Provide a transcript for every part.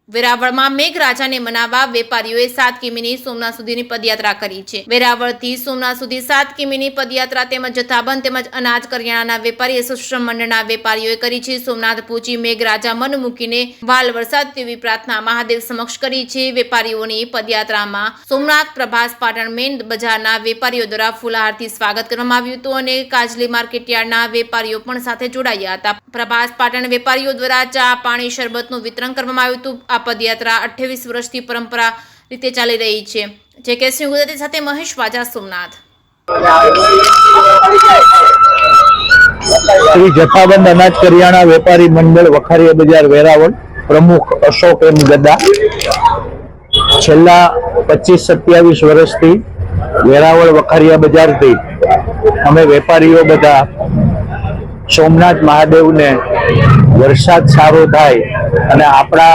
વેરાવળમાં મેઘરાજાને મનાવવા વેપારીઓએ 7 કિમીની સોમનાથ સુધીની પદયાત્રા કરી છે। વેરાવળથી સોમનાથ સુધી 7 કિમીની પદયાત્રા તેમજ જથ્થાબંધ તેમજ અનાજ કરિયાણાના વેપારી એસોસિએશન મંડળના વેપારીઓએ કરી છે। સોમનાથ પહોંચી મેઘરાજા મન મૂકીને વાલ વરસાદ તેવી પ્રાર્થના મહાદેવ સમક્ષ કરી છે। વેપારીઓની પદયાત્રામાં સોમનાથ પ્રભાસ પાટણ મેન બજારના વેપારીઓ દ્વારા ફૂલહારથી સ્વાગત કરવામાં આવ્યું હતું અને કાજલી માર્કેટયાર્ડના વેપારીઓ પણ સાથે જોડાયા હતા। પ્રભાસ પાટણ વેપારીઓ દ્વારા ચા પાણી શરબતનું વિતરણ કરવામાં આવ્યું હતું। આ પદયાત્રા 28 વર્ષથી પરંપરા રીતે ચાલી રહી છે। જે કે સિંહ ગુજરાતી સાથે મહેશ વાજા, સોમનાથ। श्री जथ्थाबंध अनाज करियाणा वेपारी मंडल वखारिया बजार वेरावल प्रमुख अशोक एम गद्दा छेल्ला 25-27 वर्षथी वेरावल वखारिया बजार थी अमे वेपारीओ बधा सोमनाथ महादेव ने वरसाद सारो थाय अने आपणा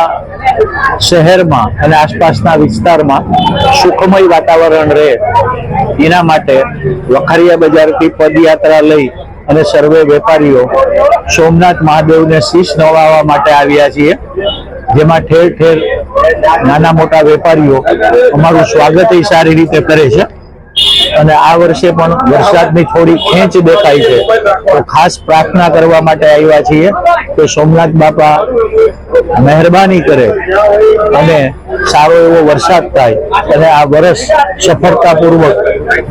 शहर में अने आसपासना विस्तारमां सुखमय वातावरण रहे एना माटे वखारिया बजार थी पदयात्रा लई અને સર્વે વેપારીઓ સોમનાથ મહાદેવને શીશ નવાવવા માટે આવ્યા છીએ, જેમાં ઠેર ઠેર નાના મોટા વેપારીઓ અમારું સ્વાગત સારી રીતે કરે છે અને આ વર્ષે પણ વરસાદની થોડી ખેંચ દેખાય છે તો ખાસ પ્રાર્થના કરવા માટે આવ્યા છીએ કે સોમનાથ બાપા મહેરબાની કરે અને સારો એવો વરસાદ થાય અને આ વર્ષ સફળતાપૂર્વક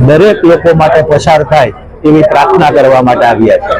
દરેક લોકો માટે પસાર થાય એવી પ્રાર્થના કરવા માટે આવ્યા છે।